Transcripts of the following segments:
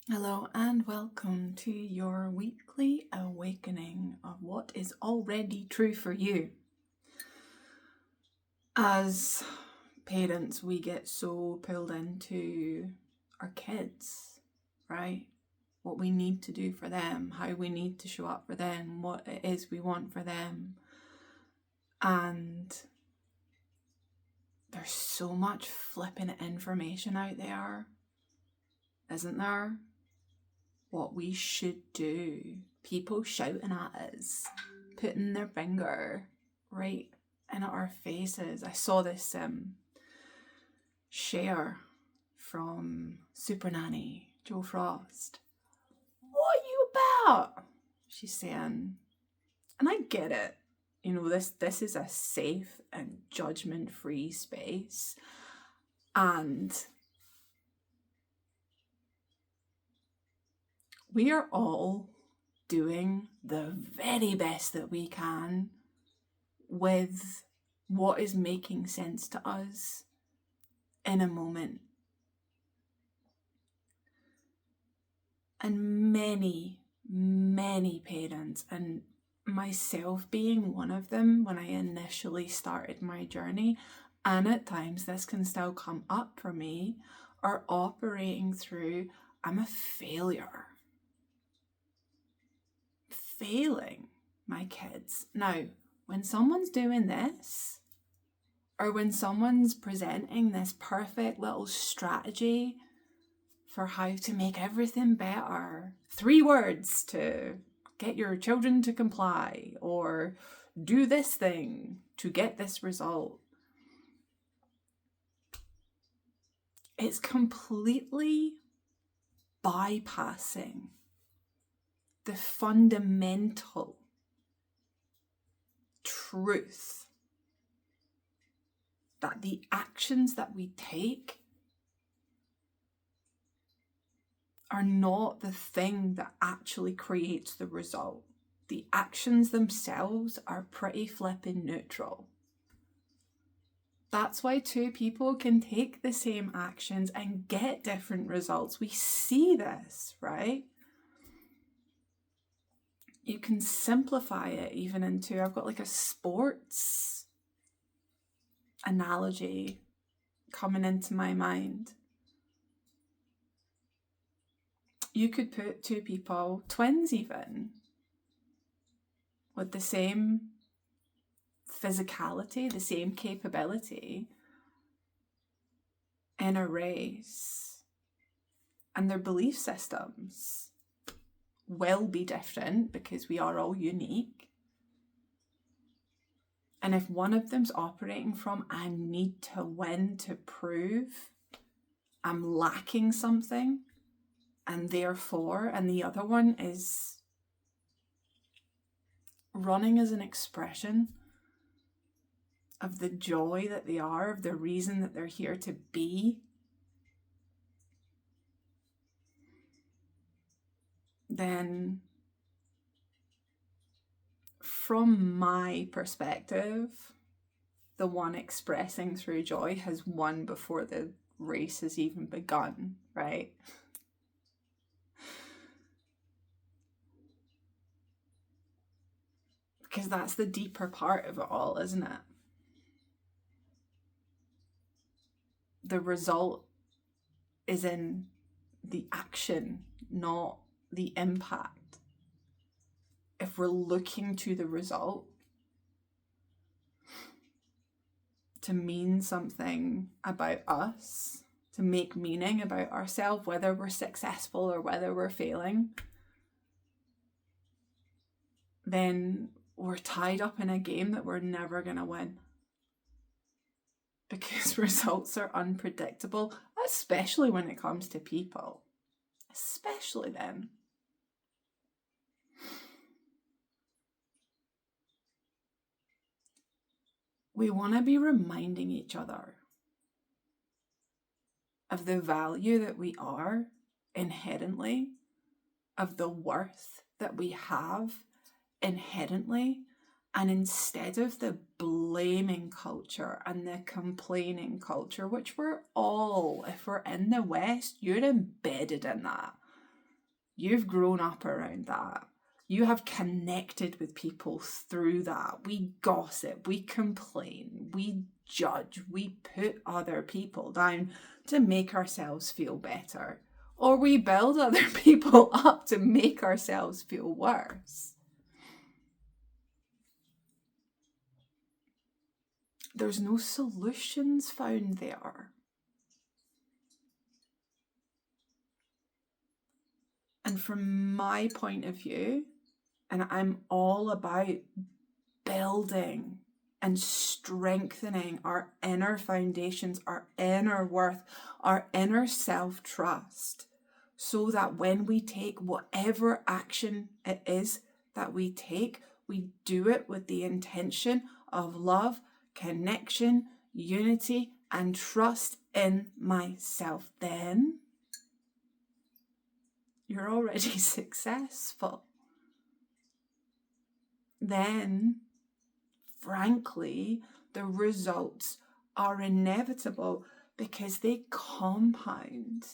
Hello and welcome to your weekly awakening of what is already true for you. As parents, we get so pulled into our kids, right? What we need to do for them, how we need to show up for them, what it is we want for them. And there's so much flipping information out there, isn't there? What we should do. People shouting at us, putting their finger right in our faces. I saw this share from Super Nanny, Jo Frost. What are you about? She's saying, and I get it. You know, this is a safe and judgment-free space. And we are all doing the very best that we can with what is making sense to us in a moment. And many parents, and myself being one of them when I initially started my journey, and at times this can still come up for me, are operating through, I'm a failure. Failing my kids. Now, when someone's doing this, or when someone's presenting this perfect little strategy for how to make everything better, 3 words to get your children to comply, or do this thing to get this result, it's completely bypassing the fundamental truth that the actions that we take are not the thing that actually creates the result. The actions themselves are pretty flippin' neutral. That's why 2 people can take the same actions and get different results. We see this, right? You can simplify it even into, I've got like a sports analogy coming into my mind. You could put 2 people, twins even, with the same physicality, the same capability, in a race, and their belief systems will be different because we are all unique. And if one of them's operating from, I need to win to prove I'm lacking something, and therefore, and the other one is running as an expression of the joy that they are, of the reason that they're here to be, then from my perspective, the one expressing through joy has won before the race has even begun, right? Because that's the deeper part of it all, isn't it? The result is in the action, not the impact. If we're looking to the result to mean something about us, to make meaning about ourselves, whether we're successful or whether we're failing, then we're tied up in a game that we're never going to win. Because results are unpredictable, especially when it comes to people. Especially then. We want to be reminding each other of the value that we are inherently, of the worth that we have inherently, and instead of the blaming culture and the complaining culture, which we're all, if we're in the West, you're embedded in that. You've grown up around that. You have connected with people through that. We gossip, we complain, we judge, we put other people down to make ourselves feel better. Or we build other people up to make ourselves feel worse. There's no solutions found there. And from my point of view, and I'm all about building and strengthening our inner foundations, our inner worth, our inner self-trust, so that when we take whatever action it is that we take, we do it with the intention of love, connection, unity, and trust in myself. Then you're already successful. Then, frankly, the results are inevitable because they compound.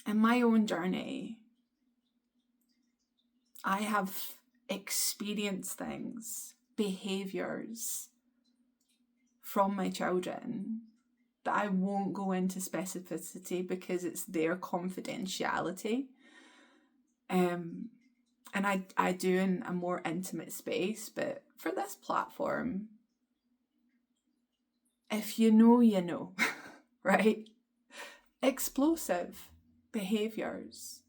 In my own journey, I have experienced things, behaviours from my children that I won't go into specificity because it's their confidentiality. And I do in a more intimate space, but for this platform, if you know, you know, right? Explosive behaviours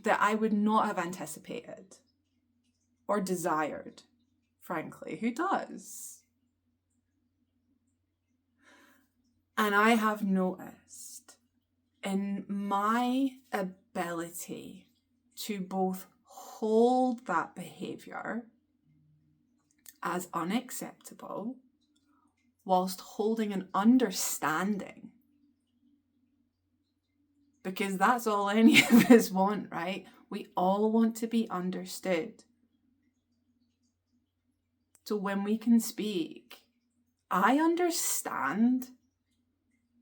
that I would not have anticipated or desired, frankly. Who does? And I have noticed in my ability to both hold that behaviour as unacceptable whilst holding an understanding, because that's all any of us want, right? We all want to be understood. So when we can speak, I understand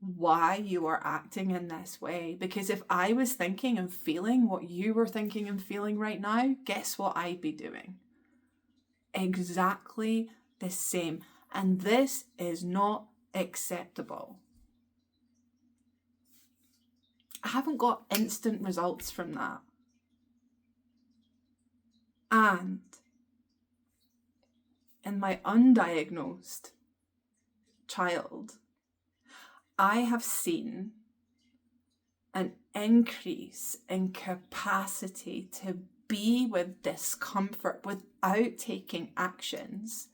why you are acting in this way, because if I was thinking and feeling what you were thinking and feeling right now, guess what I'd be doing? Exactly the same. And this is not acceptable. I haven't got instant results from that. And in my undiagnosed child, I have seen an increase in capacity to be with discomfort without taking actions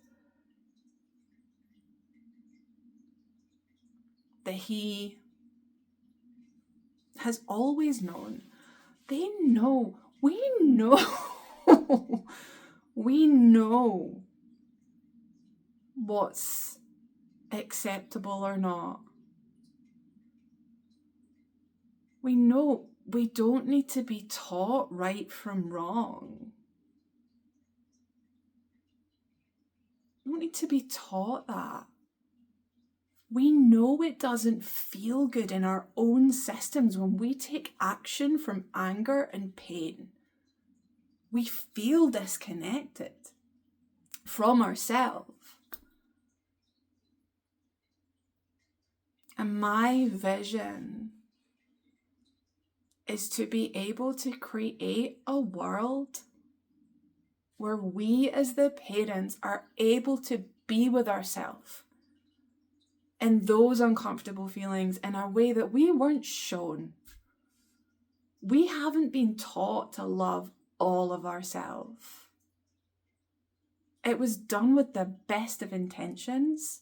that he has always known. They know, we know, we know what's acceptable or not. We know we don't need to be taught right from wrong. We don't need to be taught that. We know it doesn't feel good in our own systems when we take action from anger and pain. We feel disconnected from ourselves. And my vision is to be able to create a world where we as the parents are able to be with ourselves in those uncomfortable feelings in a way that we weren't shown. We haven't been taught to love all of ourselves. It was done with the best of intentions.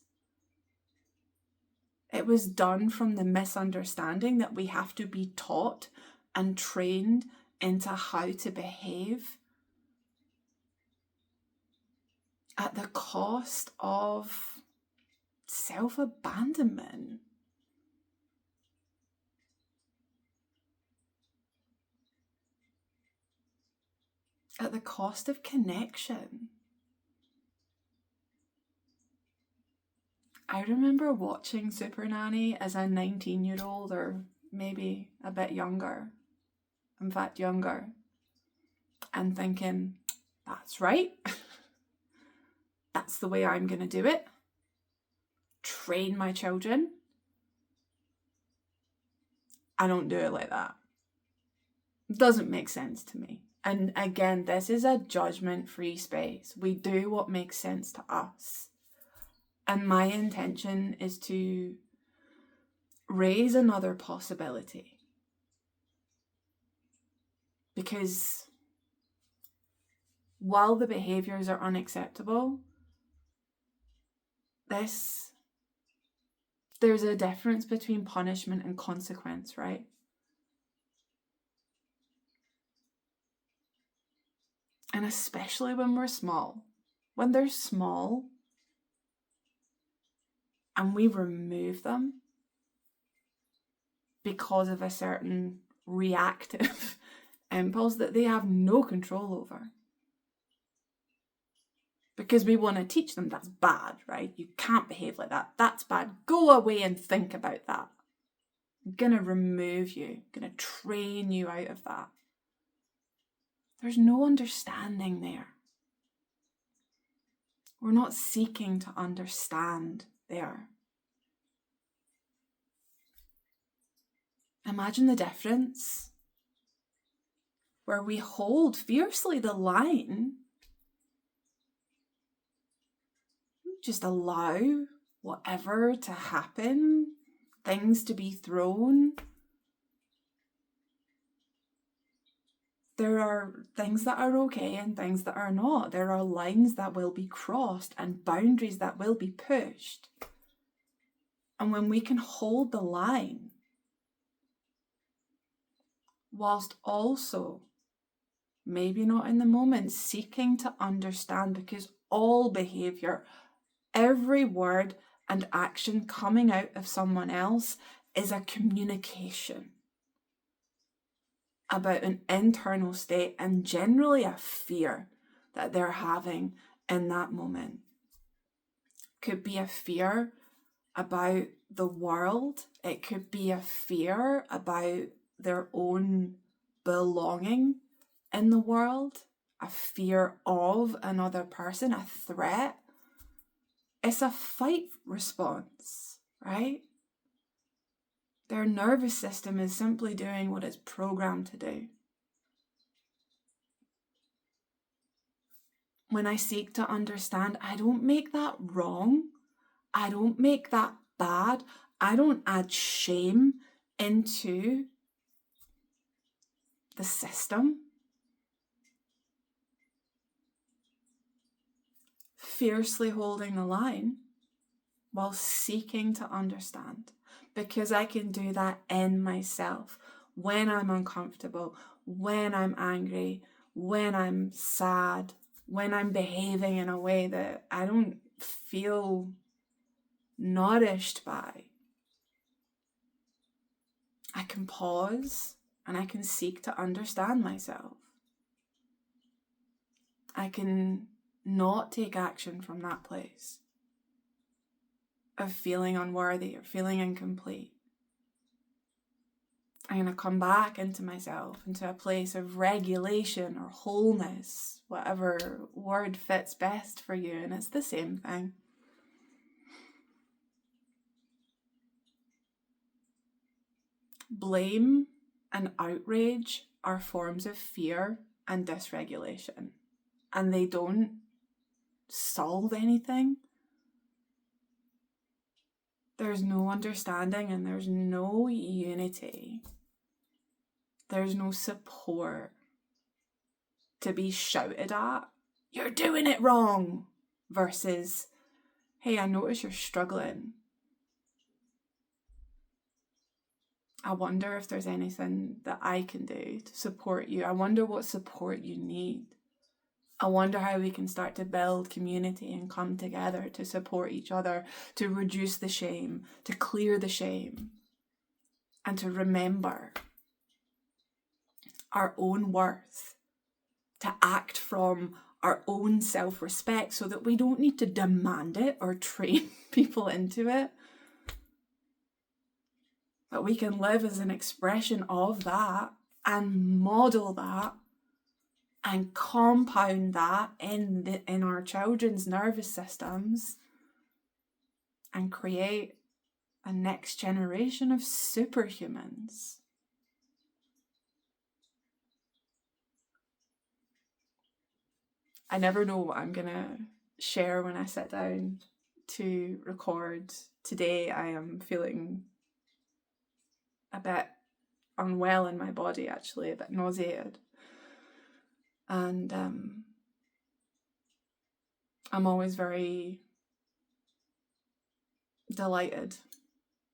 It was done from the misunderstanding that we have to be taught and trained into how to behave at the cost of self-abandonment. At the cost of connection. I remember watching Super Nanny as a 19-year-old, or maybe a bit younger, in fact younger, and thinking, that's right, that's the way I'm going to do it. Train my children. I don't do it like that. It doesn't make sense to me. And again, this is a judgment-free space. We do what makes sense to us. And my intention is to raise another possibility. Because while the behaviours are unacceptable, there's a difference between punishment and consequence, right? And especially when we're small. When they're small and we remove them because of a certain reactive impulse that they have no control over. Because we want to teach them that's bad, right? You can't behave like that. That's bad. Go away and think about that. I'm going to remove you. I'm going to train you out of that. There's no understanding there. We're not seeking to understand there. Imagine the difference where we hold fiercely the line, just allow whatever to happen, things to be thrown. There are things that are okay and things that are not. There are lines that will be crossed and boundaries that will be pushed. And when we can hold the line, whilst also, maybe not in the moment, seeking to understand, because all behaviour, every word and action coming out of someone else is a communication about an internal state and generally a fear that they're having in that moment. Could be a fear about the world. It could be a fear about their own belonging in the world, a fear of another person, a threat. It's a fight response, right? Their nervous system is simply doing what it's programmed to do. When I seek to understand, I don't make that wrong. I don't make that bad. I don't add shame into the system. Fiercely holding the line while seeking to understand. Because I can do that in myself when I'm uncomfortable, when I'm angry, when I'm sad, when I'm behaving in a way that I don't feel nourished by. I can pause and I can seek to understand myself. I can not take action from that place of feeling unworthy or feeling incomplete. I'm going to come back into myself, into a place of regulation or wholeness, whatever word fits best for you, and it's the same thing. Blame and outrage are forms of fear and dysregulation, and they don't solve anything. There's no understanding and there's no unity. There's no support to be shouted at. You're doing it wrong. Versus, hey, I notice you're struggling. I wonder if there's anything that I can do to support you. I wonder what support you need. I wonder how we can start to build community and come together to support each other, to reduce the shame, to clear the shame, and to remember our own worth, to act from our own self-respect so that we don't need to demand it or train people into it. But we can live as an expression of that and model that and compound that in our children's nervous systems and create a next generation of superhumans. I never know what I'm gonna share when I sit down to record. Today I am feeling a bit unwell in my body, actually, a bit nauseated. And I'm always very delighted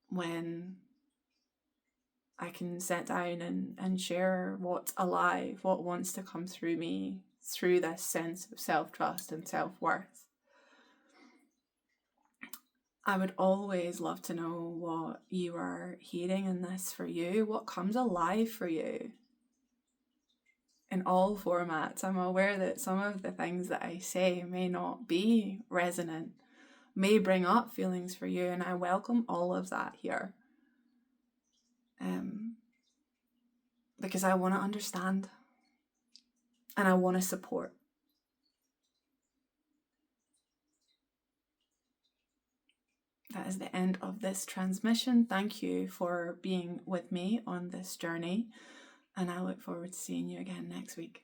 when I can sit down and share what's alive, what wants to come through me through this sense of self-trust and self-worth. I would always love to know what you are hearing in this for you, what comes alive for you in all formats. I'm aware that some of the things that I say may not be resonant, may bring up feelings for you, and I welcome all of that here. Because I want to understand and I want to support. That is the end of this transmission. Thank you for being with me on this journey, and I look forward to seeing you again next week.